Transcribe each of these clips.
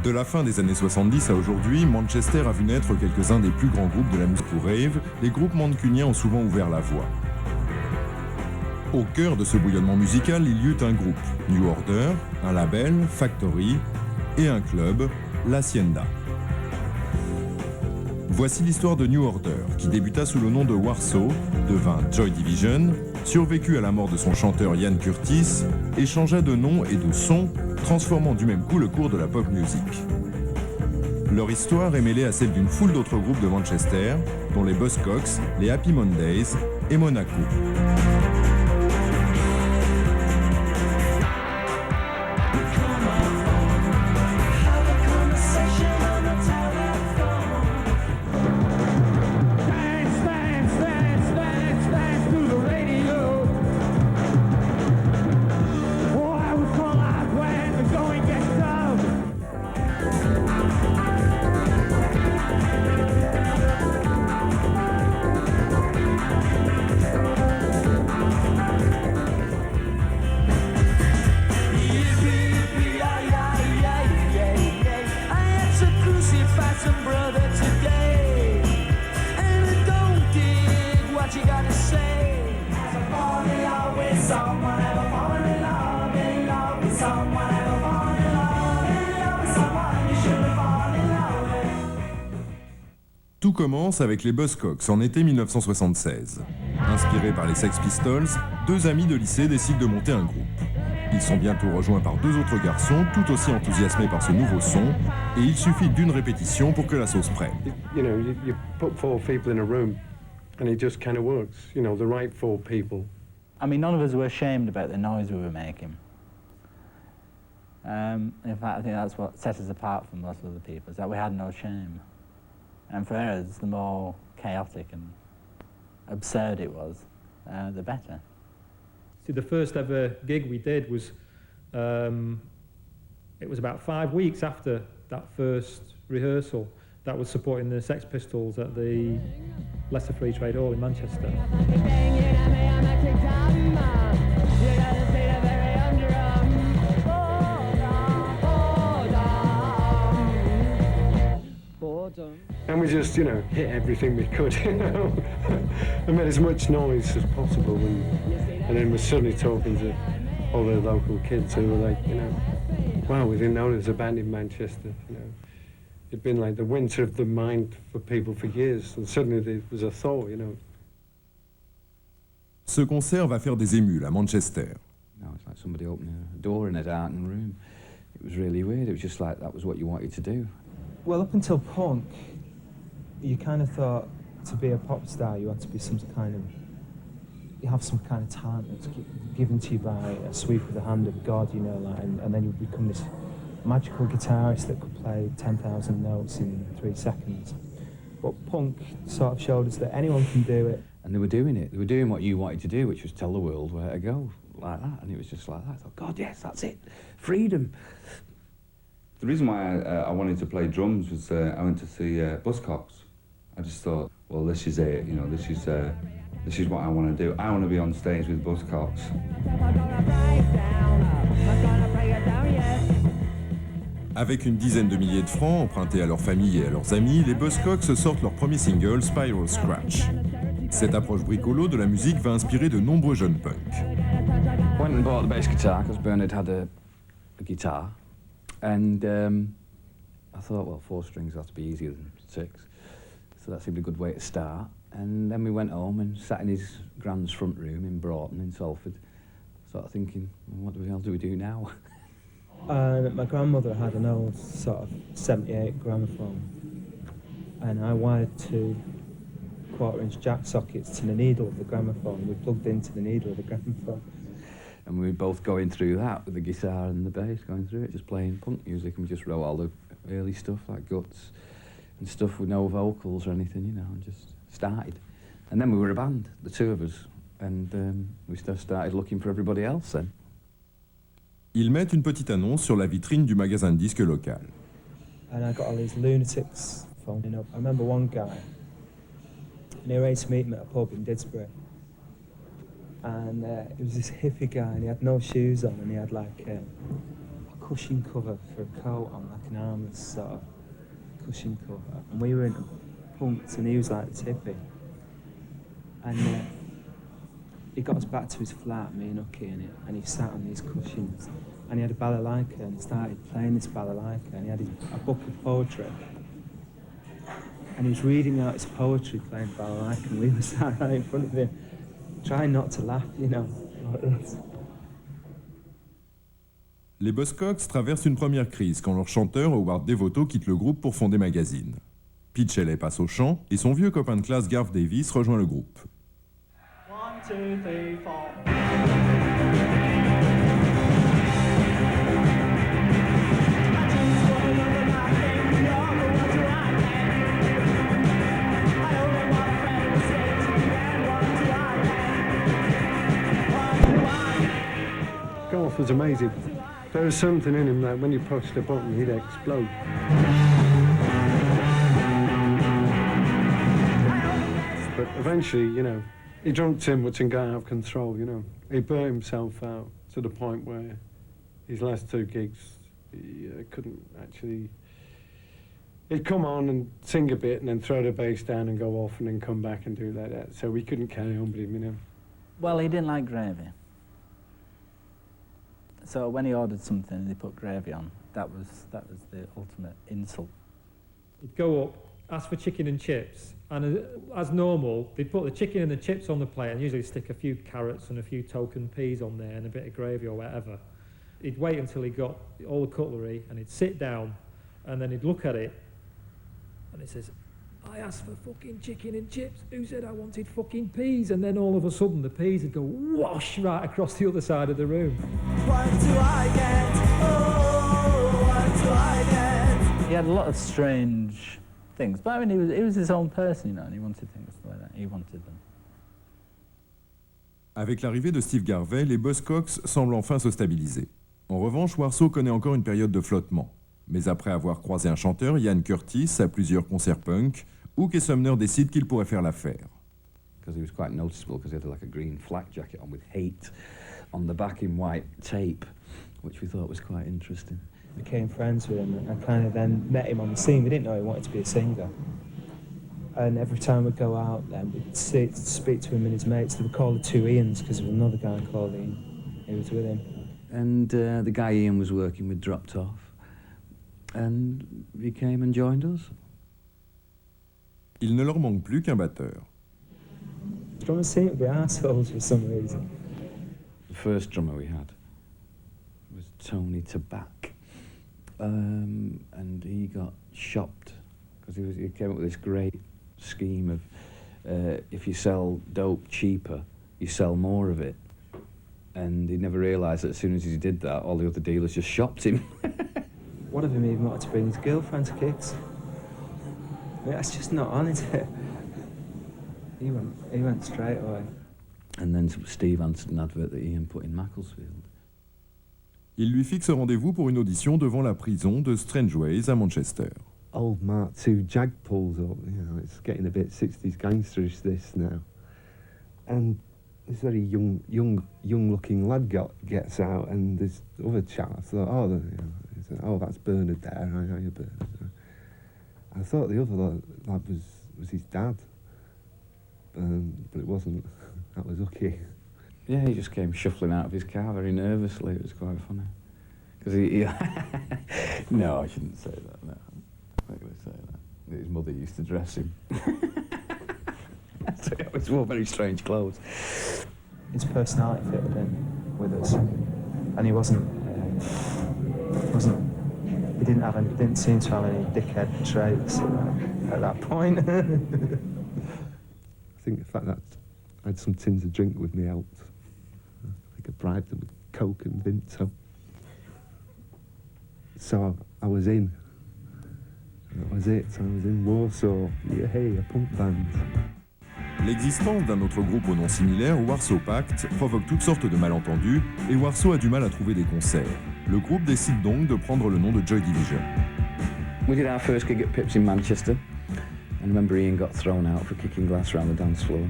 De la fin des années 70 à aujourd'hui, Manchester a vu naître quelques-uns des plus grands groupes de la musique rave. Les groupes mancuniens ont souvent ouvert la voie. Au cœur de ce bouillonnement musical, il y eut un groupe, New Order, un label, Factory, et un club, l'Hacienda. Voici l'histoire de New Order, qui débuta sous le nom de Warsaw, devint Joy Division, survécut à la mort de son chanteur Ian Curtis, et changea de nom et de son, transformant du même coup le cours de la pop music. Leur histoire est mêlée à celle d'une foule d'autres groupes de Manchester, dont les Buzzcocks, les Happy Mondays et Monaco. Tout commence avec les Buzzcocks en été 1976. Inspirés par les Sex Pistols, deux amis de lycée décident de monter un groupe. Ils sont bientôt rejoints par deux autres garçons, tout aussi enthousiasmés par ce nouveau son, et il suffit d'une répétition pour que la sauce prenne. You know, you put four people in a room, and it just kind of works. You know, the right four people. I mean, none of us were ashamed about the noise we were making. In fact, I think that's what set us apart from most other people, is that we had no shame. And for us, the more chaotic and absurd it was, the better. See, the first ever gig we did was, it was about 5 weeks after that first rehearsal that was supporting the Sex Pistols at the Leicester Free Trade Hall in Manchester. And we just, you know, hit everything we could, you know. I made as much noise as possible, and then we're suddenly talking to all the local kids who were like, you know, wow, we didn't know there was a band in Manchester, you know. It'd been like the winter of the mind for people for years, and suddenly there was a thaw, you know. Ce concert va faire des émules à Manchester. No, it's like somebody opening a door in a darkened room. It was really weird. It was just like that was what you wanted to do. Well, up until punk, you kind of thought to be a pop star you had to be some kind of, you have some kind of talent that's given to you by a sweep of the hand of God, you know, like, and then you become this magical guitarist that could play 10,000 notes in 3 seconds. But punk sort of showed us that anyone can do it. And they were doing it. They were doing what you wanted to do, which was tell the world where to go, like that. And it was just like that. I thought, God, yes, that's it. Freedom. The reason why I wanted to play drums was I went to see Buzzcocks. I just thought, well, this is it. You know, this is what I want to do. I want to be on stage with Buzzcocks. Avec une dizaine de milliers de francs empruntés à leur famille et à leurs amis, les Buzzcocks sortent leur premier single, Spiral Scratch. Cette approche bricolo de la musique va inspirer de nombreux jeunes punks. I went and bought the bass guitar because Bernard had a guitar. And I thought, well, 4 strings have to be easier than 6. So that seemed a good way to start. And then we went home and sat in his grand's front room in Broughton in Salford, sort of thinking, well, what the hell do we do now? My grandmother had an old sort of 78 gramophone, and I wired 2 quarter-inch jack sockets to the needle of the gramophone. We plugged into the needle of the gramophone. And we were both going through that with the guitar and the bass, going through it, just playing punk music, and we just wrote all the early stuff like Guts and stuff with no vocals or anything, you know, and just started. And then we were a band, the 2 of us, and we started looking for everybody else then. Ils mettent une petite annonce sur la vitrine du magasin de disques local. And I got all these lunatics phoning up. I remember one guy, and he arranged to meet him at a pub in Didsbury. And it was this hippie guy, and he had no shoes on, and he had like, cushion cover for a coat on, like an armless sort of cushion cover. And we were into punks and he was like the tippy. And he got us back to his flat, me and Ucky in it, and he sat on these cushions. And he had a balalaika and he started playing this balalaika and he had a book of poetry. And he was reading out his poetry playing balalaika and we were sat right in front of him, trying not to laugh, you know. Les Buzzcocks traversent une première crise quand leur chanteur, Howard Devoto, quitte le groupe pour fonder Magazine. Pete Shelley passe au chant et son vieux copain de classe Garth Davis rejoint le groupe. 1, 2, 3, 4. Garth was amazing. There was something in him that when you pushed the button, he'd explode. But eventually, you know, he drank too much and got out of control, you know. He burnt himself out to the point where his last 2 gigs, he couldn't actually... He'd come on and sing a bit and then throw the bass down and go off and then come back and do like that. So we couldn't carry on with him, you know. Well, he didn't like gravy. So when he ordered something and he put gravy on, that was the ultimate insult. He'd go up, ask for chicken and chips, and as normal, they'd put the chicken and the chips on the plate and usually stick a few carrots and a few token peas on there and a bit of gravy or whatever. He'd wait until he got all the cutlery and he'd sit down and then he'd look at it and he says, I asked for fucking chicken and chips. Who said I wanted fucking peas? And then all of a sudden the peas would go whoosh right across the other side of the room. What do I get? Oh, what do I get? He had a lot of strange things, but I mean, he was his own person, you know, and he wanted things like that. He wanted them. Avec l'arrivée de Steve Garvey, les Buzzcocks semblent enfin se stabiliser. En revanche, Warsaw connaît encore une période de flottement. Mais après avoir croisé un chanteur, Ian Curtis, à plusieurs concerts punk, Hook et Sumner décident qu'il pourrait faire l'affaire. Because he was quite noticeable because he had like a green flak jacket on with hate on the back in white tape, which we thought was quite interesting. Became friends with him and kind of then met him on the scene. We didn't know he wanted to be a singer. And every time we'd go out then, we'd speak to him and his mates. They were called the 2 Ians because there was another guy called Ian who was with him. And the guy Ian was working with dropped off and he came and joined us. Il ne leur manque plus qu'un batteur. Drummers seem to be assholes for some reason. The first drummer we had was Tony Tabac, and he got shopped because he came up with this great scheme of if you sell dope cheaper, you sell more of it. And he never realised that as soon as he did that, all the other dealers just shopped him. One of them even wanted to bring his girlfriend to gigs. I mean, that's just not on, is it? He went straight away. And then Steve answered an advert that Ian put in Macclesfield. Il lui fixe rendez-vous pour une audition devant la prison de Strangeways à Manchester. Old Mark II Jag pulls up, you know, it's getting a bit 60s gangsterish this now. And this very young-looking lad gets out, and this other chap, I thought, oh, that's Bernard there, I know you're Bernard. I thought the other lad was his dad, but it wasn't. That was Ucky. Yeah, he just came shuffling out of his car very nervously. It was quite funny. Because he no, I shouldn't say that, no. I'm not going to say that. His mother used to dress him. So he always wore very strange clothes. His personality fitted in with us, and he didn't seem to have any dickhead traits at that point. I think the fact that I had some tins of drink with me helped. I think I bribed them with Coke and Vinto. So I was in. That was it. I was in Warsaw. Yeah, hey, a punk band. L'existence d'un autre groupe au nom similaire, Warsaw Pact, provoque toutes sortes de malentendus et Warsaw a du mal à trouver des concerts. Le groupe décide donc de prendre le nom de Joy Division. We did our first gig at Pips in Manchester, and I remember Ian got thrown out for kicking glass around the dance floor,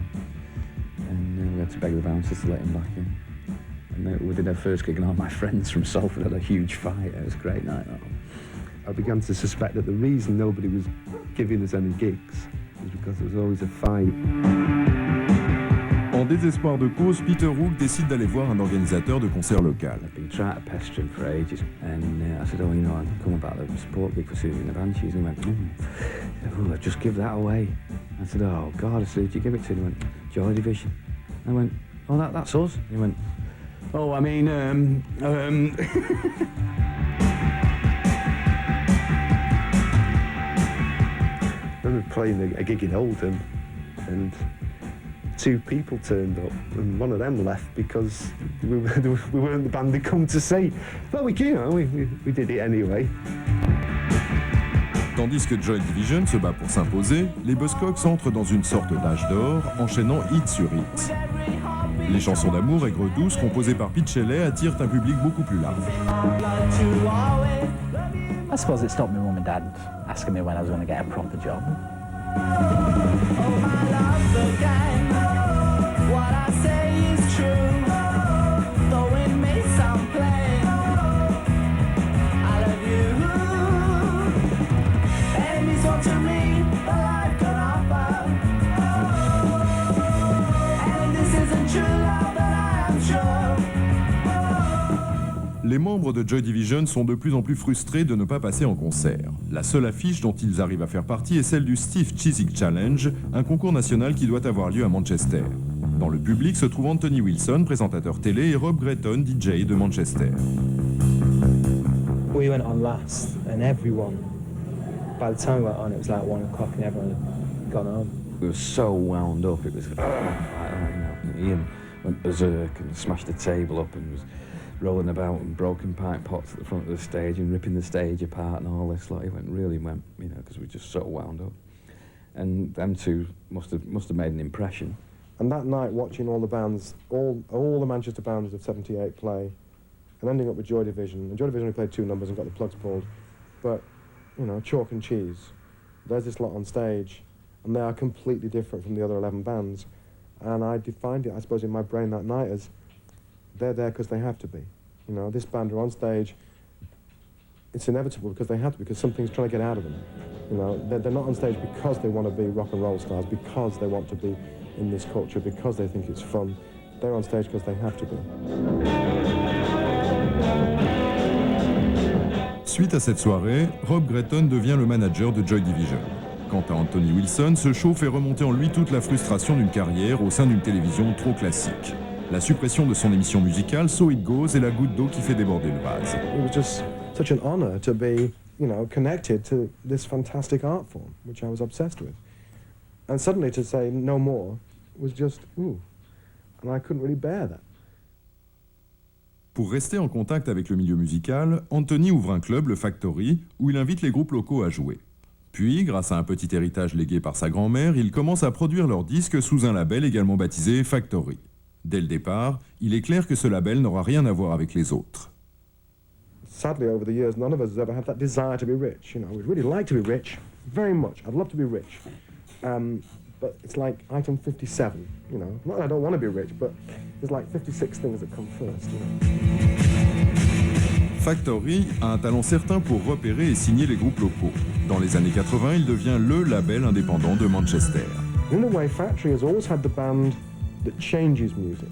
and we had to beg the bouncers to let him back in. And we did our first gig, and all my friends from Salford had a huge fight. It was a great night. I began to suspect that the reason nobody was giving us any gigs was because there was always a fight. En désespoir de cause, Peter Hook décide d'aller voir un organisateur de concert local. I've been trying to pester him for ages, and I said, "Oh, you know, I'm coming about the support gig for Susie and the Banshees." And he went, "Oh, just give that away." I said, "Oh God," I said, "Did you give it to him?" He went, "Joy Division." I went, "Oh, that's us." He went, "Oh, I mean, I remember playing a gig in Oldham, and 2 people turned up, and one of them left because we weren't the band they come to see. But we did it anyway. Tandis que Joy Division se bat pour s'imposer, les Buzzcocks entrent dans une sorte d'âge d'or, enchaînant hit sur hit. Les chansons d'amour aigres-douces composées par Pete Shelley attirent un public beaucoup plus large. I suppose it stopped my mum and dad asking me when I was going to get a proper job. What I say is true, though it may sound plain. I love you. Enemies want to read the life can offer, and this isn't true love, but I am sure. Les membres de Joy Division sont de plus en plus frustrés de ne pas passer en concert. La seule affiche dont ils arrivent à faire partie est celle du Steve Chiswick Challenge, un concours national qui doit avoir lieu à Manchester. Dans le public se trouve Anthony Wilson, présentateur télé, et Rob Gretton, DJ de Manchester. We went on last, and everyone, by the time we went on, it was like 1 o'clock and everyone had gone home. we were so wound up. It was, Ian went berserk and smashed the table up and was rolling about and broken pint pots at the front of the stage and ripping the stage apart and all this. Like, it really went, because we were just so wound up. And them 2 must have made an impression. And that night, watching all the bands, all the Manchester bands of '78 play, and ending up with Joy Division. And Joy Division only played 2 numbers and got the plugs pulled, but chalk and cheese. There's this lot on stage, and they are completely different from the other 11 bands. And I defined it, I suppose, in my brain that night as they're there because they have to be. This band are on stage. It's inevitable because they have to, because something's trying to get out of them. They're not on stage because they want to be rock and roll stars, because they want to be in this culture, because they think it's fun. They're on stage because they have to be. Suite à cette soirée, Rob Gretton devient le manager de Joy Division. Quant à Anthony Wilson, ce show fait remonter en lui toute la frustration d'une carrière au sein d'une télévision trop classique. La suppression de son émission musicale So It Goes est la goutte d'eau qui fait déborder le vase. It was just such an honor to be, connected to this fantastic art form, which I was obsessed with. And suddenly to say no more was just, ooh, and I couldn't really bear that. Pour rester en contact avec le milieu musical, Anthony ouvre un club, le Factory, où il invite les groupes locaux à jouer. Puis, grâce à un petit héritage légué par sa grand-mère, il commence à produire leurs disques sous un label également baptisé Factory. Dès le départ, il est clair que ce label n'aura rien à voir avec les autres. Sadly, over the years, none of us has ever had that desire to be rich. We'd really like to be rich, very much. I'd love to be rich. But it's like item 57, Not that I don't want to be rich, but there's like 56 things that come first, Factory a un talent certain pour repérer et signer les groupes locaux. Dans les années 80, il devient le label indépendant de Manchester. In a way, Factory has always had the band that changes music.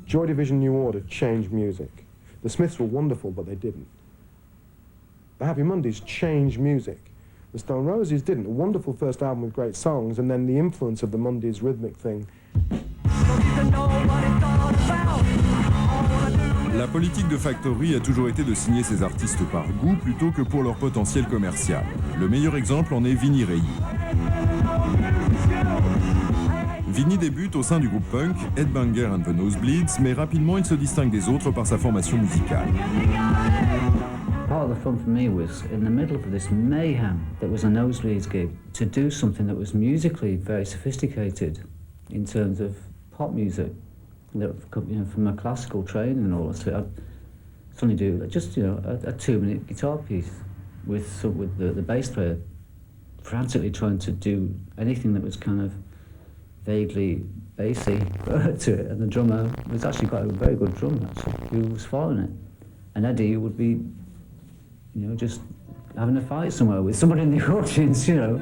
Joy Division, New Order changed music. The Smiths were wonderful, but they didn't. The Happy Mondays changed music. The Stone Roses didn't. A wonderful first album with great songs, and then the influence of the Mondays rhythmic thing. La politique de Factory a toujours été de signer ses artistes par goût plutôt que pour leur potentiel commercial. Le meilleur exemple en est Vinnie Reilly. Vinnie débute au sein du groupe punk Headbanger and the Nosebleeds, mais rapidement il se distingue des autres par sa formation musicale. Part of the fun for me was, in the middle of this mayhem that was a Nosebleeds gig, to do something that was musically very sophisticated in terms of pop music. From my classical training and all that, so I'd suddenly do just a 2-minute guitar piece with the bass player frantically trying to do anything that was kind of vaguely bassy to it, and the drummer was actually quite a very good drummer, actually, who was following it. And Eddie would be, you know, just having a fight somewhere with somebody in the audience, you know.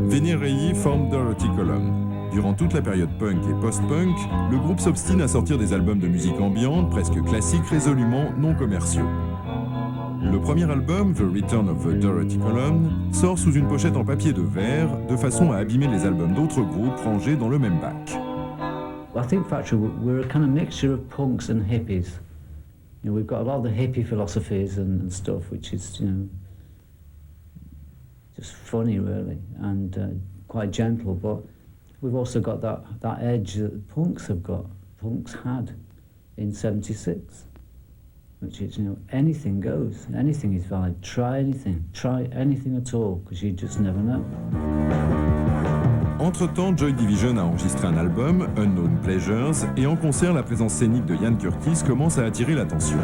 Vénère Reilly forme Dorothy Column. Durant toute la période punk et post-punk, le groupe s'obstine à sortir des albums de musique ambiante, presque classiques, résolument non commerciaux. Le premier album, The Return of the Dorothy Column, sort sous une pochette en papier de verre, de façon à abîmer les albums d'autres groupes rangés dans le même bac. I think Fracture, we're a kind of mixture of punks and hippies. You know, we've got a lot of the hippie philosophies and stuff, which is, you know, just funny really, and quite gentle, but we've also got that edge that the punks had in '76, which is, you know, anything goes, anything is valid, try anything at all, because you just never know. Entre-temps, Joy Division a enregistré un album, Unknown Pleasures, et en concert, la présence scénique de Ian Curtis commence à attirer l'attention.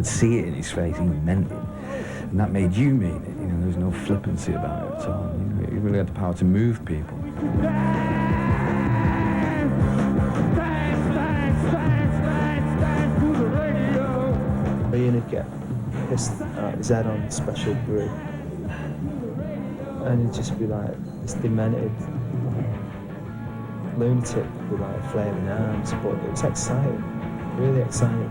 See it in his face, he meant it, and that made you mean it. You know, there was no flippancy about it at all. You know, he really had the power to move people. Ian would get pissed at his head on Special Brew, and he'd just be like this demented lunatic with like flaming arms, but it was exciting, really exciting.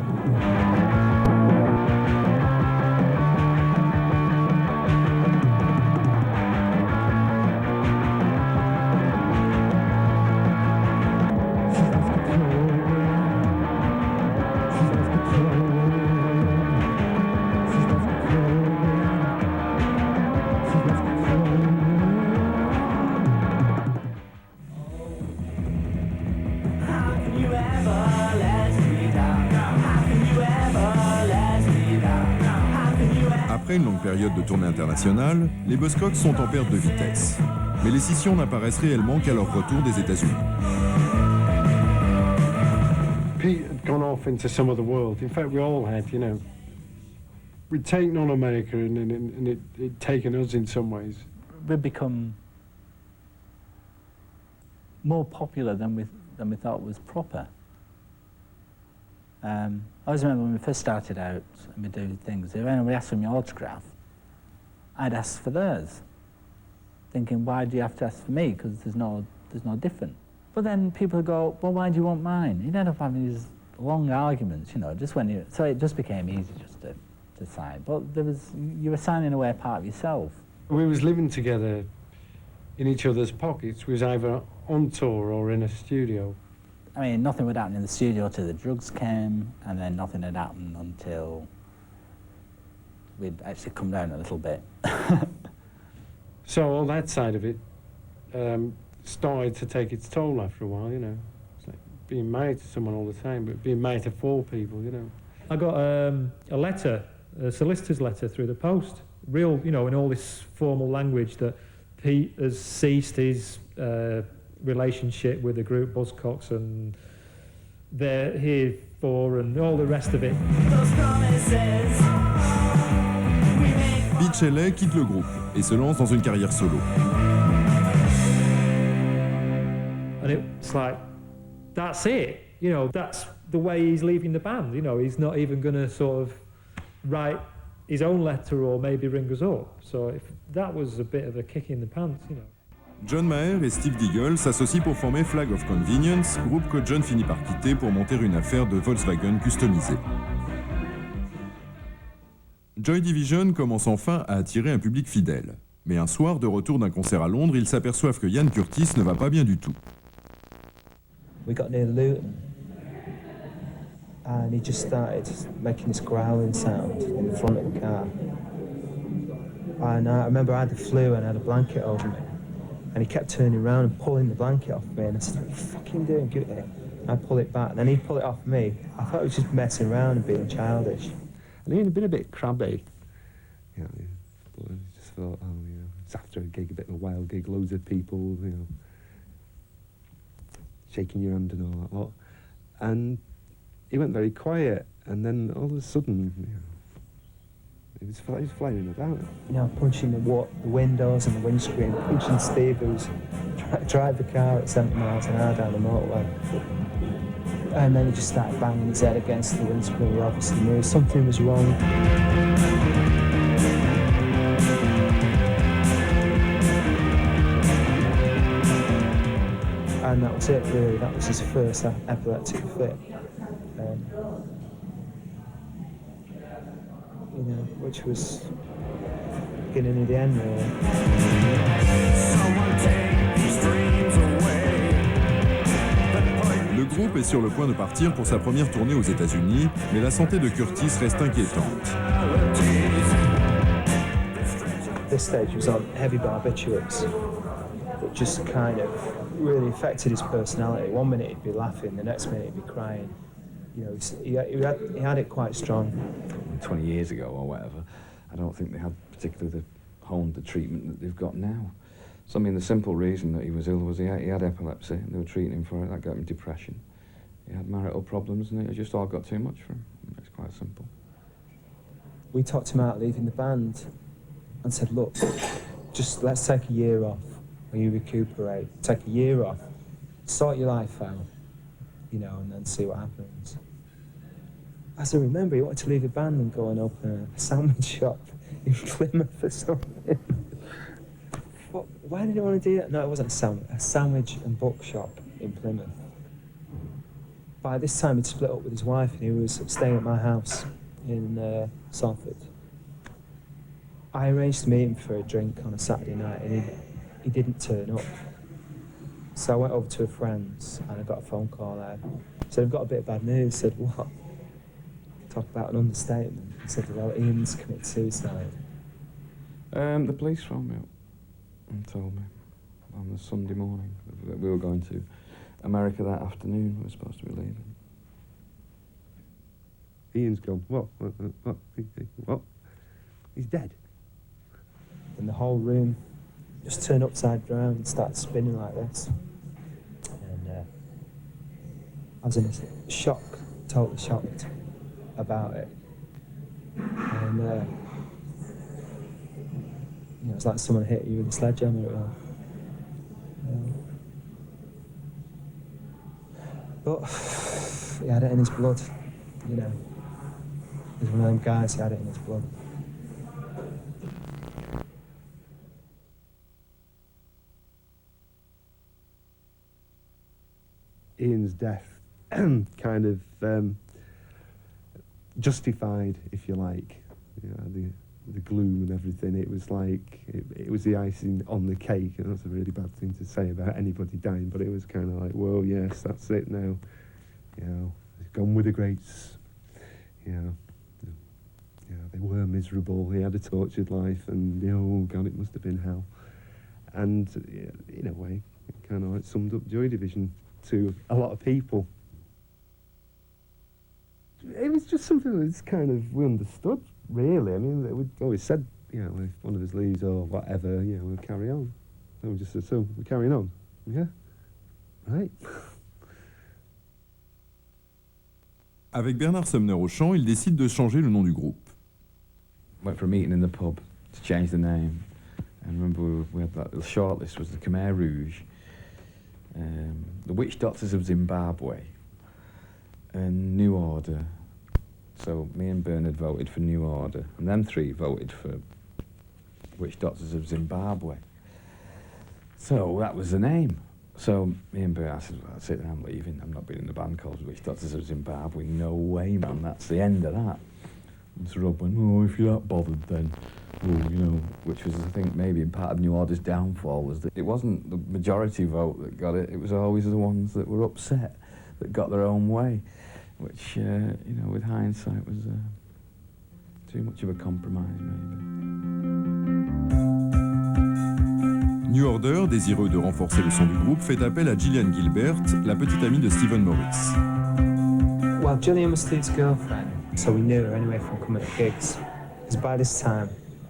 Après une longue période de tournée internationale, les Buzzcocks sont en perte de vitesse. Mais les scissions n'apparaissent réellement qu'à leur retour des États-Unis. Pete had gone off into some other world. In fact, we all had, you know. We'd taken on America and it'd taken us in some ways. We'd become more popular than we thought was proper. I always remember when we first started out and we'd do things, if anybody asked for my autograph, I'd ask for theirs, thinking, why do you have to ask for me? Because there's no different. But then people would go, well, why do you want mine? You'd end up having these long arguments, you know, so it just became easy just to sign. But you were signing away a part of yourself. We was living together in each other's pockets. We was either on tour or in a studio. I mean, nothing would happen in the studio till the drugs came, and then nothing had happened until we'd actually come down a little bit. So all that side of it started to take its toll after a while, you know. It's like being married to someone all the time, but being married to 4 people, you know. I got a letter, a solicitor's letter through the post, real, you know, in all this formal language that Pete has ceased his relationship with the group Buzzcocks and they're here for and all the rest of it. Pete Shelley quitte le groupe et se lance dans une carrière solo. And it's like, that's it. You know, that's the way he's leaving the band. You know, he's not even going to sort of write his own letter or maybe ring us up. So that was a bit of a kick in the pants, you know. John Maher et Steve Diggle s'associent pour former Flag of Convenience, groupe que John finit par quitter pour monter une affaire de Volkswagen customisée. Joy Division commence enfin à attirer un public fidèle. Mais un soir, de retour d'un concert à Londres, ils s'aperçoivent que Ian Curtis ne va pas bien du tout. We got near Luton and he just started making this growling sound in the front of the car. And I remember I had the flu and I had a blanket over me. And he kept turning around and pulling the blanket off me. And I said, what are you fucking doing? Give it here. And I'd pull it back. And then he'd pull it off me. I thought he was just messing around and being childish. And he'd been a bit crabby. You know, but I just thought, oh, you know, it's after a gig, a bit of a wild gig, loads of people, you know, shaking your hand and all that lot. And he went very quiet. And then all of a sudden, you know, he was flying about. You know, punching the windows and the windscreen, punching Steve, who was drive the car at 70 miles an hour down the motorway. And then he just started banging his head against the windscreen. We obviously knew something was wrong. And that was it, really. That was his first epileptic fit. You know, which was beginning of the end, really. Le groupe est sur le point de partir pour sa première tournée aux États-Unis, mais la santé de Curtis reste inquiétante. This stage he was on heavy barbiturates, which just kind of really affected his personality. One minute he'd be laughing, the next minute he'd be crying. You know, he had it quite strong. 20 years ago or whatever, I don't think they had particularly honed the treatment that they've got now. So, I mean, the simple reason that he was ill was he had epilepsy, and they were treating him for it. That got him depression. He had marital problems, and it just all got too much for him. It's quite simple. We talked him out leaving the band and said, look, just let's take a year off when you recuperate. Take a year off, sort your life out, you know, and then see what happens. As I remember, he wanted to leave the band and go and open a sandwich shop in Plymouth or something. Why did he want to do that? No, it wasn't a sandwich and book shop in Plymouth. By this time, he'd split up with his wife and he was staying at my house in Salford. I arranged to meet him for a drink on a Saturday night and he didn't turn up. So I went over to a friend's and I got a phone call there. Said, I've got a bit of bad news. I said, what? Talk about an understatement. He said, well, Ian's committed suicide. The police phoned me up and told me on the Sunday morning that we were going to America that afternoon. We were supposed to be leaving. Ian's gone. What? He's dead. And the whole room just turned upside down and started spinning like this. And I was in a shock, totally shocked about it. And you know, it's like someone hit you with a sledgehammer. But he had it in his blood, you know. He's one of them guys, he had it in his blood. Ian's death kind of justified, if you like, you know, the gloom and everything. It was like, it was the icing on the cake, and that's a really bad thing to say about anybody dying, but it was kind of like, well, yes, that's it now. You know, gone with the greats. You know, they were miserable. He had a tortured life, and oh God, it must have been hell. And in a way, it kind of like summed up Joy Division to a lot of people. It was just something that's kind of, we understood, really. I mean, we'd always said, you know, if one of us leaves or whatever, you know, we'll carry on. So we just said, so we're carrying on. Yeah, right. Avec Bernard Sumner au chant, il décide de changer le nom du groupe. Went for a meeting in the pub to change the name. And remember, we had that little shortlist, was the Khmer Rouge, the Witch Doctors of Zimbabwe, and New Order. So me and Bernard voted for New Order, and them three voted for Witch Doctors of Zimbabwe. So that was the name. So me and Bernard, I said, well, that's it, I'm leaving. I'm not being in the band called Witch Doctors of Zimbabwe. No way, man, that's the end of that. And so Rob went, oh, if you're that bothered then, oh, you know, which was, I think, maybe in part of New Order's downfall, was that it wasn't the majority vote that got it, it was always the ones that were upset that got their own way, which, you know, with hindsight was Too much of a compromise, maybe. New Order, désireux de renforcer le son du groupe, fait appel à Gillian Gilbert, la petite amie de Stephen Morris. Well, Gillian was Steve's girlfriend, so we knew her anyway from coming to gigs. Because by this time,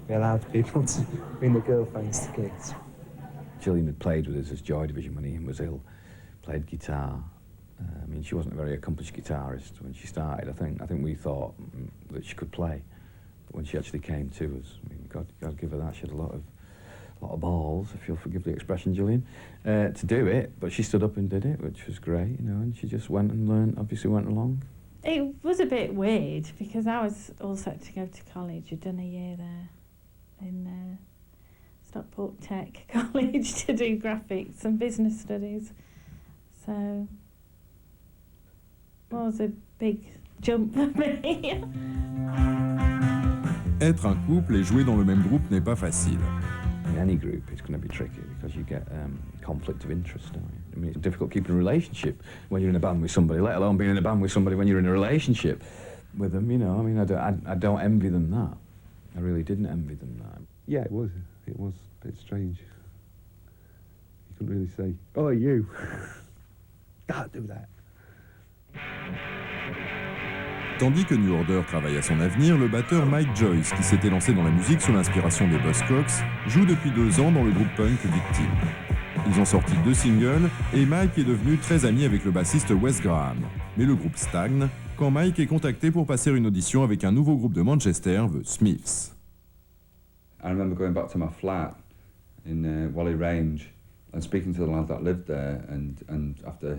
we allowed people to bring their girlfriends to gigs. Gillian had played with us as Joy Division when Ian was ill, played guitar. I mean, she wasn't a very accomplished guitarist when she started. I think we thought that she could play, but when she actually came to us, I mean, God give her that. She had a lot of balls, if you'll forgive the expression, Gillian, to do it. But she stood up and did it, which was great, you know. And she just went and learned. Obviously, went along. It was a bit weird because I was all set to go to college. I'd done a year there in Stockport Tech College to do graphics and business studies. So it was a big jump for me. Être un couple et jouer dans le même groupe n'est pas facile. In any group, it's going to be tricky because you get conflict of interest, don't you? I mean, it's difficult keeping a relationship when you're in a band with somebody, let alone being in a band with somebody when you're in a relationship with them, you know. I mean, I don't envy them that. I really didn't envy them that. Yeah, it was a bit strange. You couldn't really say, "Oh, you, don't do that." Tandis que New Order travaille à son avenir, le batteur Mike Joyce, qui s'était lancé dans la musique sous l'inspiration des Buzzcocks, joue depuis 2 ans dans le groupe punk Victim. Ils ont sorti 2 singles et Mike est devenu très ami avec le bassiste Wes Graham. Mais le groupe stagne quand Mike est contacté pour passer une audition avec un nouveau groupe de Manchester, The Smiths. I remember going back to my flat in Whalley Range and speaking to the lad that lived there, and after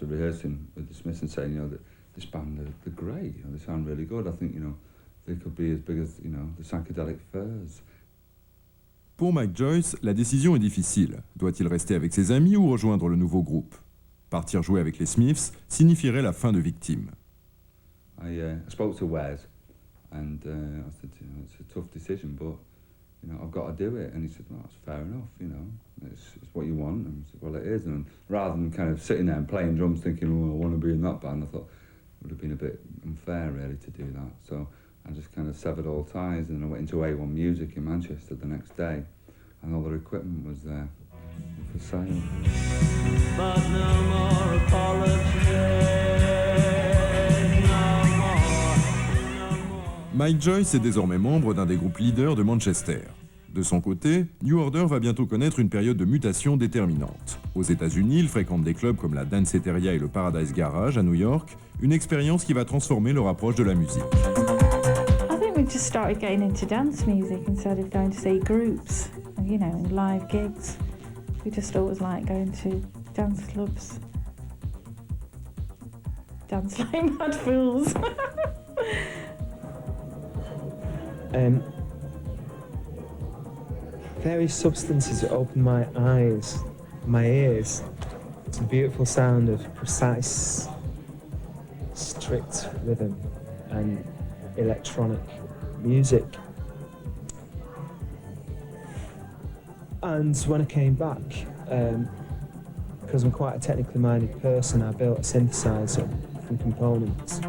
rehearsing with the Smiths and saying, you know, that this band, they're great, you know, they sound really good. I think, you know, they could be as big as, you know, the Psychedelic Furs. Pour Mike Joyce, la décision est difficile. Doit-il rester avec ses amis ou rejoindre le nouveau groupe? Partir jouer avec les Smiths signifierait la fin de Victim. I spoke to Wes, and I said, you know, it's a tough decision, but, you know, I've got to do it. And he said, well, that's fair enough, you know, it's what you want. And I said, well, it is. And rather than kind of sitting there and playing drums thinking, oh, I want to be in that band, I thought it would have been a bit unfair, really, to do that. So I just kind of severed all ties, and I went into A1 Music in Manchester the next day, and all their equipment was there for sale. But no more apologies, no more. Mike Joyce est désormais membre d'un des groupes leaders de Manchester. De son côté, New Order va bientôt connaître une période de mutation déterminante. Aux États-Unis, il fréquente des clubs comme la Danceteria et le Paradise Garage à New York, une expérience qui va transformer leur approche de la musique. I think we just started getting into dance music instead of going to see groups, you know, in live gigs. We just always like going to dance clubs, dance like mad fools. Various substances that opened my eyes, my ears. It's a beautiful sound of precise, strict rhythm and electronic music. And when I came back, because I'm quite a technically minded person, I built a synthesizer from components.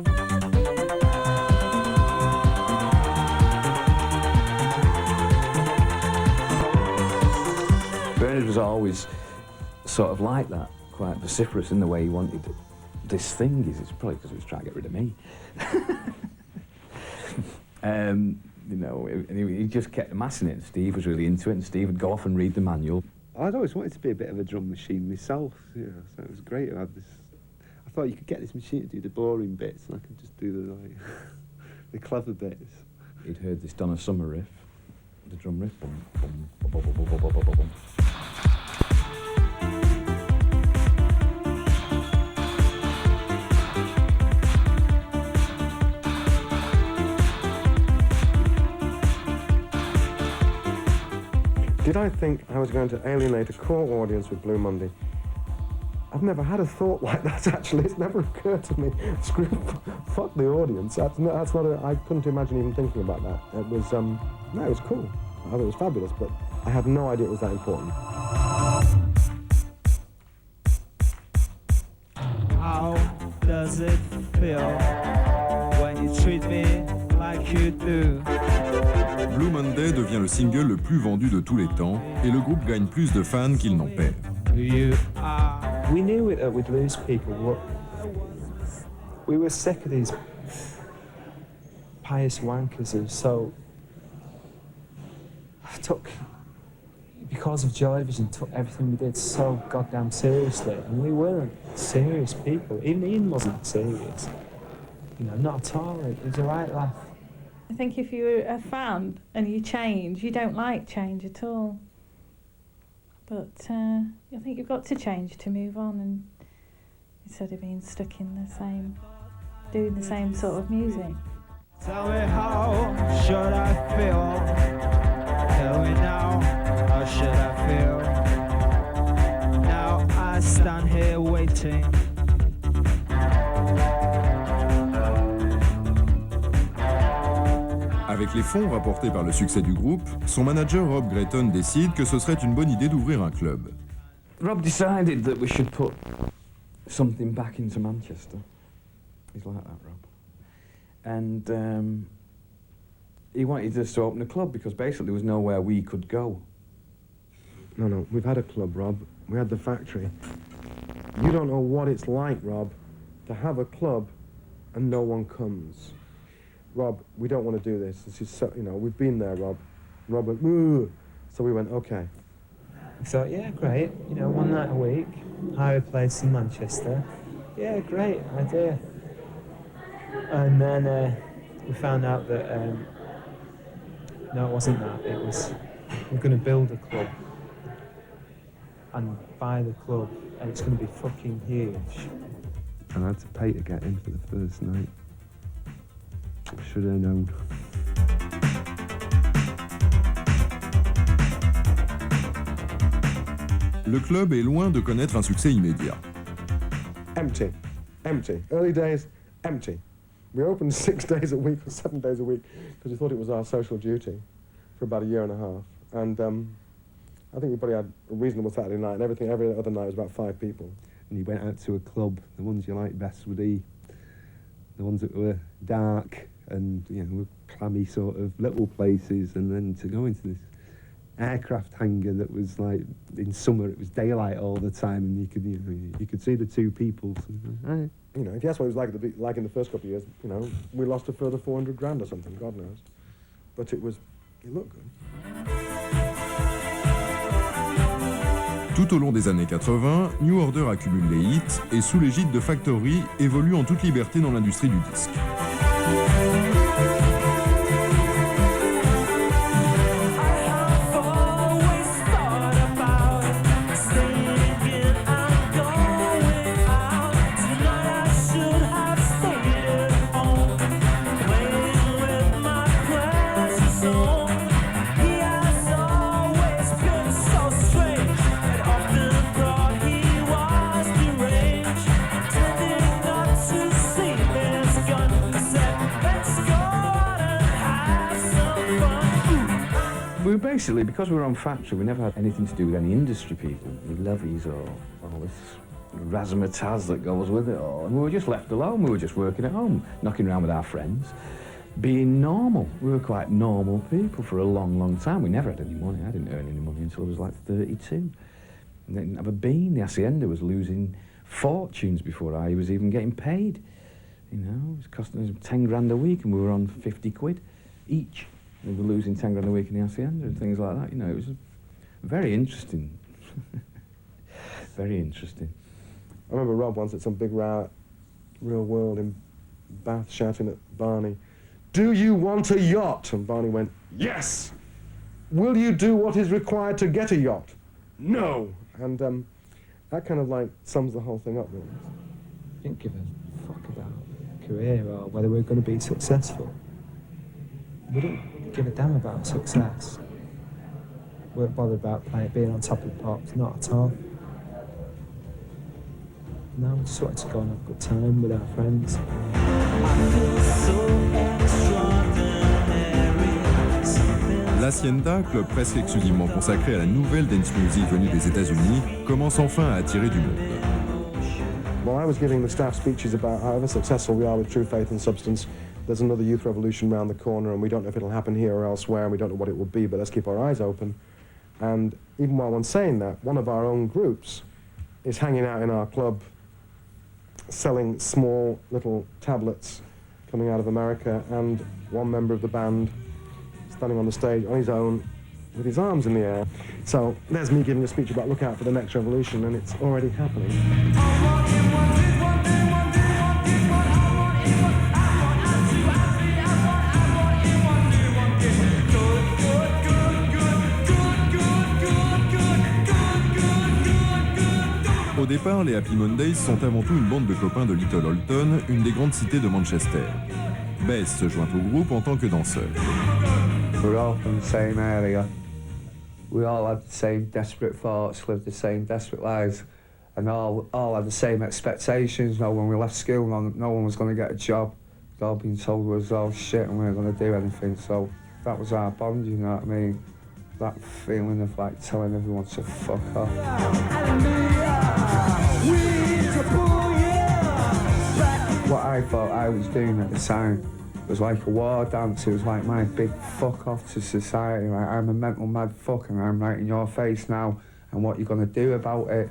Bernard was always sort of like that, quite vociferous in the way he wanted this thing. It's probably because he was trying to get rid of me. You know, and he just kept amassing it. Steve was really into it, and Steve would go off and read the manual. I'd always wanted to be a bit of a drum machine myself, you know, so it was great to have this. I thought you could get this machine to do the boring bits, and I could just do the like, the clever bits. He'd heard this Donna Summer riff, the drum riff, boom, boom, boom, boom, boom, boom, boom, boom, boom. Did I think I was going to alienate a core audience with Blue Monday? I've never had a thought like that, actually. It's never occurred to me. Screw, fuck the audience. That's not I couldn't imagine even thinking about that. It was, no, it was cool. I thought it was fabulous, but I had no idea it was that important. How does it feel when you treat me like like you do. Blue Monday devient le single le plus vendu de tous les temps et le groupe gagne plus de fans qu'il n'en perd. You are. We knew it we'd lose people. We were sick of these pious wankers who because of Joy Division, took everything we did so goddamn seriously, and we weren't serious people. Even Ian wasn't serious. You know, not at all. It was a right laugh. I think if you're a fan and you change, you don't like change at all. But I think you've got to change to move on, and instead of being stuck in the same, doing the same sort of music. Tell me how should I feel? Tell me now, how should I feel? Now I stand here waiting. Avec les fonds rapportés par le succès du groupe, son manager Rob Gretton décide que ce serait une bonne idée d'ouvrir un club. Rob decided that we should put something back into Manchester. He's like that, Rob. And he wanted us to open a club because basically there was nowhere we could go. No, we've had a club, Rob. We had the factory. You don't know what it's like, Rob, to have a club and no one comes. Rob, we don't want to do this. This is so, you know, we've been there, Rob. Rob went, "Ugh." So we went, okay. I thought, yeah, great. You know, one night a week, hire a place in Manchester. Yeah, great idea. And then we found out that, no, it wasn't that. It was, we're going to build a club and buy the club, and it's going to be fucking huge. And I had to pay to get in for the first night. Should have known. Le club est loin de connaître un succès immédiat. Empty. Early days, empty. We opened 6 days a week or 7 days a week because we thought it was our social duty for about a year and a half. And I think we probably had a reasonable Saturday night, and every other night was about 5 people. And you went out to a club, the ones you liked best were the ones that were dark and, you know, clammy sort of little places, and then to go into this aircraft hangar that was like, in summer it was daylight all the time, and you could see the two people. So, you know, if you ask what it was like in the first couple of years, you know, we lost a further 400 grand or something, God knows. But it looked good. Tout au long des années 80, New Order accumule les hits et sous l'égide de Factory évolue en toute liberté dans l'industrie du disque. Basically, because we were on Factory, we never had anything to do with any industry people, with levies or all this razzmatazz that goes with it all. And we were just left alone. We were just working at home, knocking around with our friends, being normal. We were quite normal people for a long, long time. We never had any money. I didn't earn any money until I was like 32. And they didn't have a bean. The Hacienda was losing fortunes before I was even getting paid. You know, it was costing us 10 grand a week, and we were on 50 quid each. We were losing 10 grand a week in the Hacienda and things like that. You know, it was very interesting. Very interesting. I remember Rob once at some big row, Real World in Bath, shouting at Barney, "Do you want a yacht?" And Barney went, "Yes!" "Will you do what is required to get a yacht?" "No!" And that kind of like sums the whole thing up, really. Didn't give a fuck about career or whether we're going to be successful. We didn't give a damn about success. We weren't bothered about being on top of the pops, not at all. No, we just wanted to go and have a good time with our friends. L'Hacienda, club presque exclusivement consacré à la nouvelle dance music venue des États-Unis, commence enfin à attirer du monde. Well, I was giving the staff speeches about however successful we are with True Faith and Substance, there's another youth revolution around the corner and we don't know if it'll happen here or elsewhere and we don't know what it will be, but let's keep our eyes open. And even while one's saying that, one of our own groups is hanging out in our club selling small little tablets coming out of America, and one member of the band standing on the stage on his own with his arms in the air. So there's me giving a speech about look out for the next revolution, and it's already happening. Au départ, les Happy Mondays sont avant tout une bande de copains de Little Holton, une des grandes cités de Manchester. Bess se joint au groupe en tant que danseur. We're all from the same area. We all had the same desperate thoughts, lived the same desperate lives, and all had the same expectations. You know, when we left school, no one was going to get a job. We'd all been told we was all shit and we weren't going to do anything. So that was our bond, you know what I mean? That feeling of like telling everyone to fuck off. What I thought I was doing at the time was like a war dance. It was like my big fuck off to society. Like, I'm a mental mad fuck and I'm right in your face now, and what you're gonna do about it.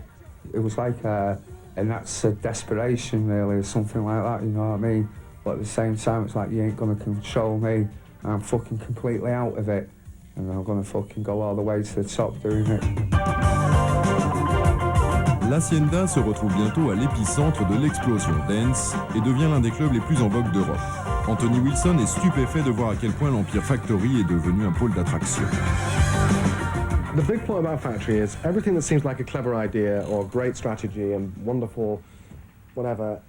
It was like and that's a desperation really, or something like that, you know what I mean? But at the same time it's like you ain't gonna control me. I'm fucking completely out of it, and I'm gonna fucking go all the way to the top doing it. L'Hacienda se retrouve bientôt à l'épicentre de l'explosion dance et devient l'un des clubs les plus en vogue d'Europe. Anthony Wilson est stupéfait de voir à quel point l'Empire Factory est devenu un pôle d'attraction. The big point about Factory is everything that seems like a clever idea or great strategy and wonderful whatever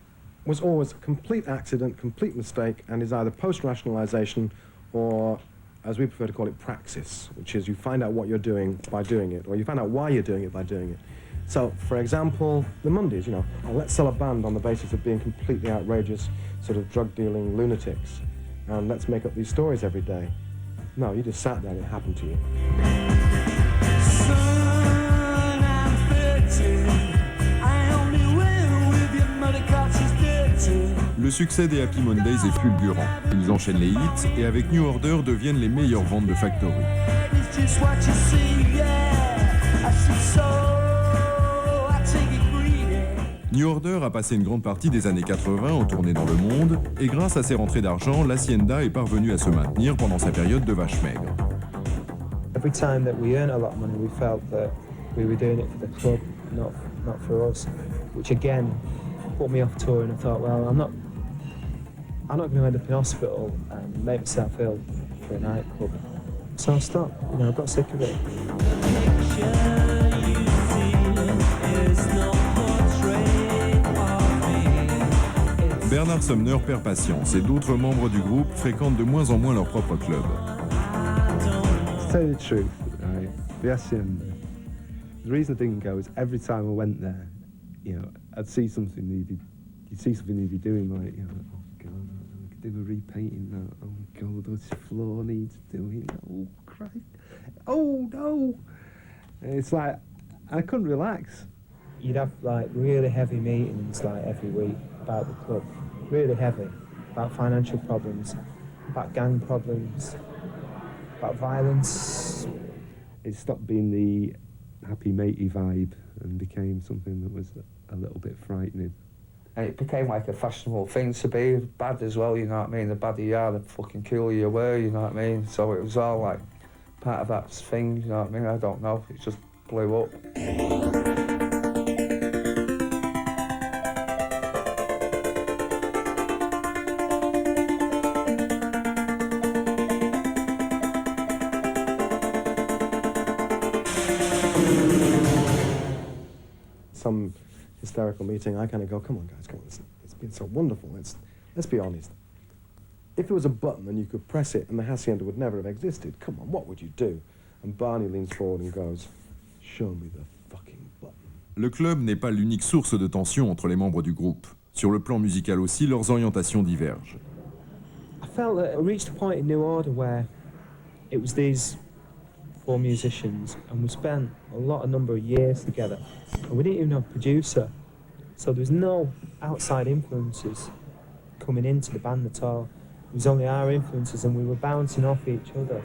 was always a complete accident, complete mistake, and is either post-rationalization or, as we prefer to call it, praxis, which is you find out what you're doing by doing it, or you find out why you're doing it by doing it. So, for example, the Mondays, you know, let's sell a band on the basis of being completely outrageous, sort of drug-dealing lunatics, and let's make up these stories every day. No, you just sat there and it happened to you. Le succès des Happy Mondays est fulgurant. Ils enchaînent les hits et avec New Order deviennent les meilleures ventes de Factory. New Order a passé une grande partie des années 80 en tournée dans le monde et grâce à ses rentrées d'argent, l'Hacienda est parvenue à se maintenir pendant sa période de vache maigre. Every time that we earned a lot of money, we felt that we were doing it for the club, not for us, which again put me off touring. I thought, well, I'm not going to end up in hospital and make myself ill for a nightclub. So I stopped. You know, I got sick of it. Bernard Sumner perd patience et d'autres membres du groupe fréquentent de moins en moins leur propre club. To tell you the truth, right, the Hacienda, the reason I didn't go is every time I went there, you know, I'd see something you'd see something you'd be doing, like, you know, oh God, I could do a repainting now, oh God, this floor needs doing, oh Christ, oh no. And it's like, I couldn't relax. You'd have like really heavy meetings like every week about the club, really heavy, about financial problems, about gang problems, about violence. It stopped being the happy matey vibe and became something that was a little bit frightening. And it became like a fashionable thing to be bad as well, you know what I mean? The badder you are, the fucking cooler you were, you know what I mean? So it was all like part of that thing, you know what I mean? I don't know, it just blew up. Some hysterical meeting, I kind of go, come on guys, come on, it's been so wonderful, let's be honest. If there was a button and you could press it and the Hacienda would never have existed, come on, what would you do? And Barney leans forward and goes, show me the fucking button. Le club n'est pas l'unique source de tension entre les membres du groupe. Sur le plan musical aussi, leurs orientations divergent. I felt that I reached a point in New Order where it was these 4 musicians, and we spent a number of years together, and we didn't even have a producer, so there was no outside influences coming into the band at all. was only our influences and we were bouncing off each other.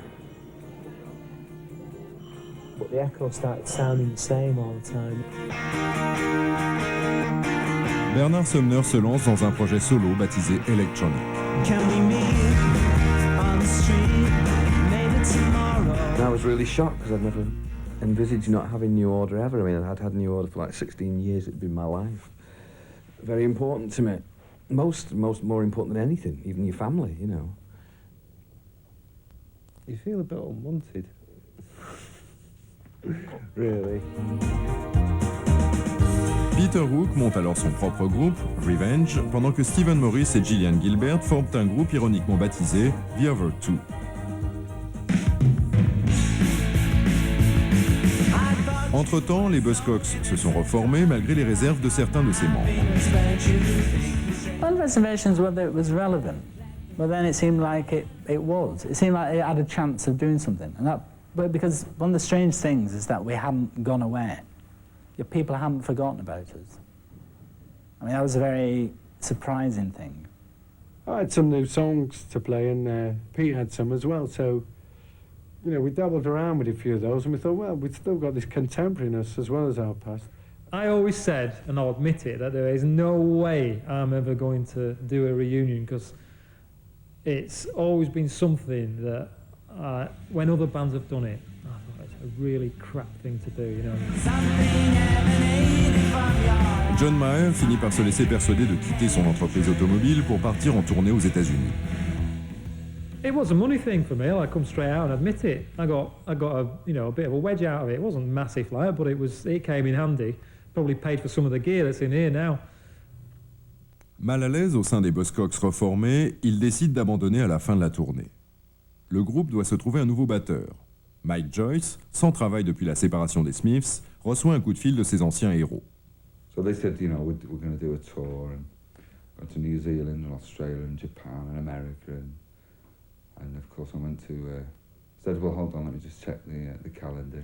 But the echo started sounding the same all the time. Bernard Sumner se lance dans un projet solo baptisé Electronic. Can we meet on the street, maybe tomorrow? And I was really shocked because I'd never envisaged not having New Order ever. I mean, I'd had New Order for like 16 years. It'd been my life. Very important to me. More important than anything, even your family, you know. You feel a bit unwanted. Really. Peter Hook monte alors son propre groupe, Revenge, pendant que Stephen Morris et Gillian Gilbert forment un groupe ironiquement baptisé The Other Two. Entre-temps, les Buzzcocks se sont reformés malgré les réserves de certains de ses membres. Well, reservations whether it was relevant, but then it seemed like it was. It seemed like it had a chance of doing something, but because one of the strange things is that we hadn't gone away. People hadn't forgotten about us. I mean, that was a very surprising thing. I had some new songs to play, and Pete had some as well. So, you know, we dabbled around with a few of those, and we thought, well, we've still got this contemporariness as well as our past. I always said, and I'll admit it, that there is no way I'm ever going to do a reunion, because it's always been something that, when other bands have done it, I thought it's a really crap thing to do, you know. John Maher finit par se laisser persuader de quitter son entreprise automobile pour partir en tournée aux États-Unis. It was a money thing for me. I'll come straight out and admit it. I got a bit of a wedge out of it. It wasn't massive like, but it came in handy. Probably paid for some of the gear that's in here now. Mal à l'aise au sein des Buzzcocks reformés, il décide d'abandonner à la fin de la tournée. Le groupe doit se trouver un nouveau batteur. Mike Joyce, sans travail depuis la séparation des Smiths, reçoit un coup de fil de ses anciens héros. So they said, you know, we're going to do a tour and go to New Zealand and Australia and Japan and America and of course I went to said, well, hold on, let me just check the calendar,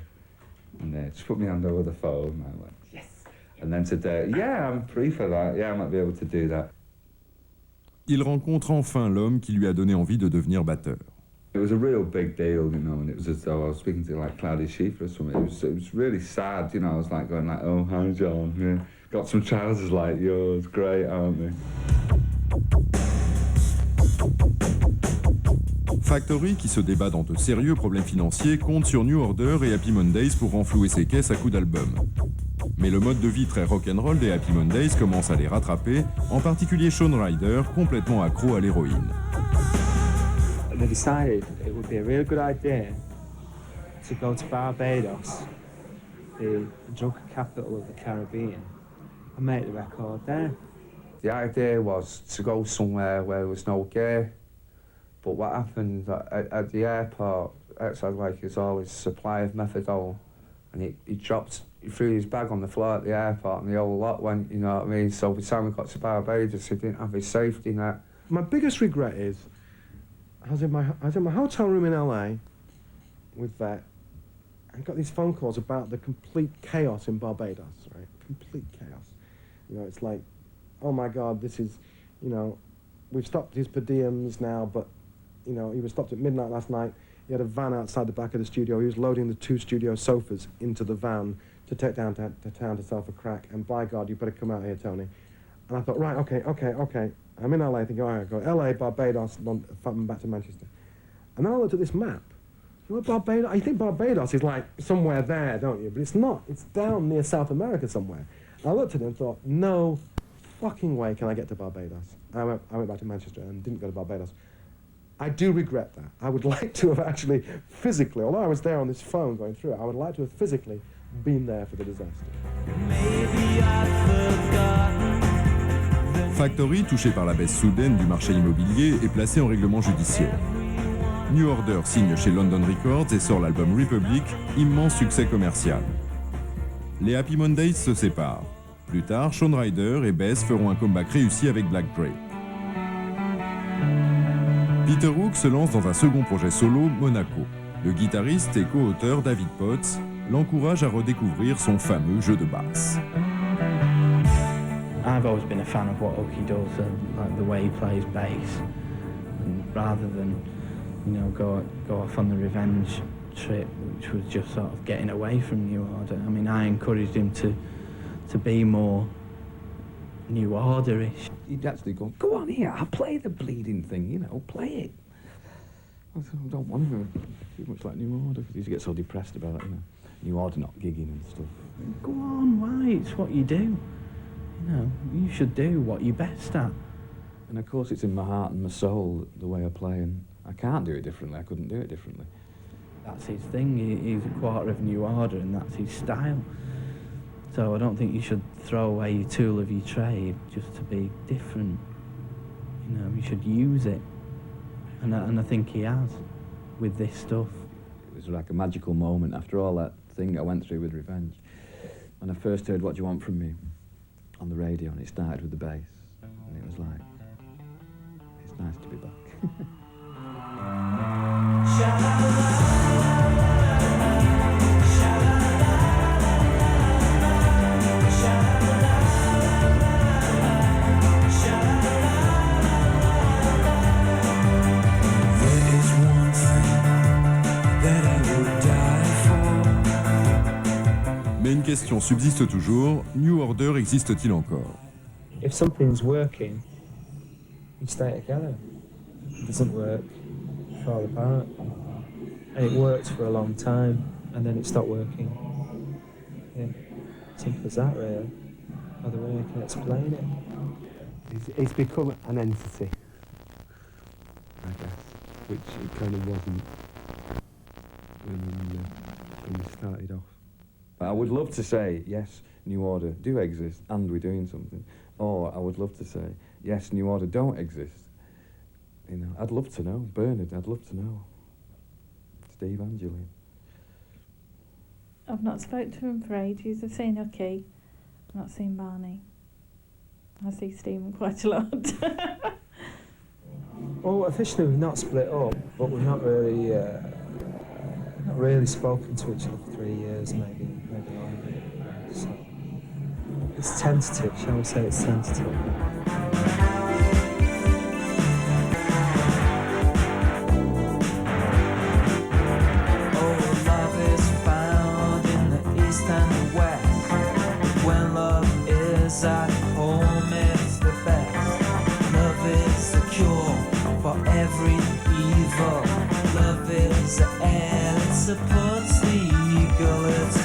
and just put my hand over the phone and I went, yes, and then said, yeah, I'm free for that, yeah, I might be able to do that. Il rencontre enfin l'homme qui lui a donné envie de devenir batteur. It was a real big deal, you know, and it was as though I was speaking to like Claudia Schiffer or something. It was really sad, you know. I was like going like, oh, hi John, yeah. Got some trousers like yours, great, aren't they? Factory, qui se débat dans de sérieux problèmes financiers, compte sur New Order et Happy Mondays pour renflouer ses caisses à coups d'albums. Mais le mode de vie très rock'n'roll des Happy Mondays commence à les rattraper, en particulier Shaun Ryder, complètement accro à l'héroïne. They decided it would be a really good idea to go to Barbados, the drug capital of the Caribbean, and make the record there. The idea was to go somewhere where there was no gear, but what happened at the airport, outside like there's always a supply of methadone, and he threw his bag on the floor at the airport and the whole lot went, you know what I mean? So by the time we got to Barbados, he didn't have his safety net. My biggest regret is, I was in my hotel room in LA with Vet and got these phone calls about the complete chaos in Barbados, right? Complete chaos. You know, it's like, oh my God, this is, you know, we've stopped his per diems now, but, you know, he was stopped at midnight last night. He had a van outside the back of the studio. He was loading the 2 studio sofas into the van to take down to town to sell for crack. And by God, you better come out here, Tony. And I thought, right, okay. I'm in LA thinking, all right, go LA, Barbados, back to Manchester. And then I looked at this map. You know, Barbados, you think Barbados is like somewhere there, don't you? But it's not. It's down near South America somewhere. And I looked at it and thought, no fucking way can I get to Barbados. I went back to Manchester and didn't go to Barbados. I do regret that. I would like to have actually physically, although I was there on this phone going through it, I would like to have physically been there for the disaster. Maybe I've forgotten. Factory, touché par la baisse soudaine du marché immobilier, est placé en règlement judiciaire. New Order signe chez London Records et sort l'album Republic, immense succès commercial. Les Happy Mondays se séparent. Plus tard, Shaun Ryder et Bess feront un comeback réussi avec Black Grape. Peter Hook se lance dans un second projet solo, Monaco. Le guitariste et co-auteur David Potts l'encourage à redécouvrir son fameux jeu de basse. I've always been a fan of what Oki does and like the way he plays bass. and rather than, you know, go off on the revenge trip, which was just sort of getting away from New Order. I mean, I encouraged him to be more New Order-ish. He'd actually go on here, I'll play the bleeding thing, you know, play it. I don't want him too much like New Order, because he used to get so depressed about it, you know. New Order not gigging and stuff. Go on, why? It's what you do. You know, you should do what you're best at. And of course it's in my heart and my soul, the way I play, and I can't do it differently, I couldn't do it differently. That's his thing, he's a quarter of New Order and that's his style. So I don't think you should throw away your tool of your trade just to be different. You know, you should use it. And I think he has, with this stuff. It was like a magical moment after all that thing I went through with Revenge. When I first heard What Do You Want From Me on the radio, and it started with the bass, and it was like, it's nice to be back. Mais une question subsiste toujours, New Order existe-t-il encore? If something's working, you stay together. If it doesn't work, you fall apart. And it worked for a long time, and then it stopped working. Yeah, simple as that, really. Other way I can explain it. It's become an entity, I guess, which it kind of wasn't when we started off. I would love to say, yes, New Order do exist, and we're doing something. Or I would love to say, yes, New Order don't exist. You know, I'd love to know. Bernard, I'd love to know. Steve and Gillian. I've not spoken to him for ages. I've seen Hucky. I've not seen Barney. I see Stephen quite a lot. Well, officially we've not split up, but we've not really spoken to each other for 3 years, maybe longer. So it's tentative, shall we say? It's tentative. At home is the best. Love is the cure for every evil. Love is the air that supports the eagle. It's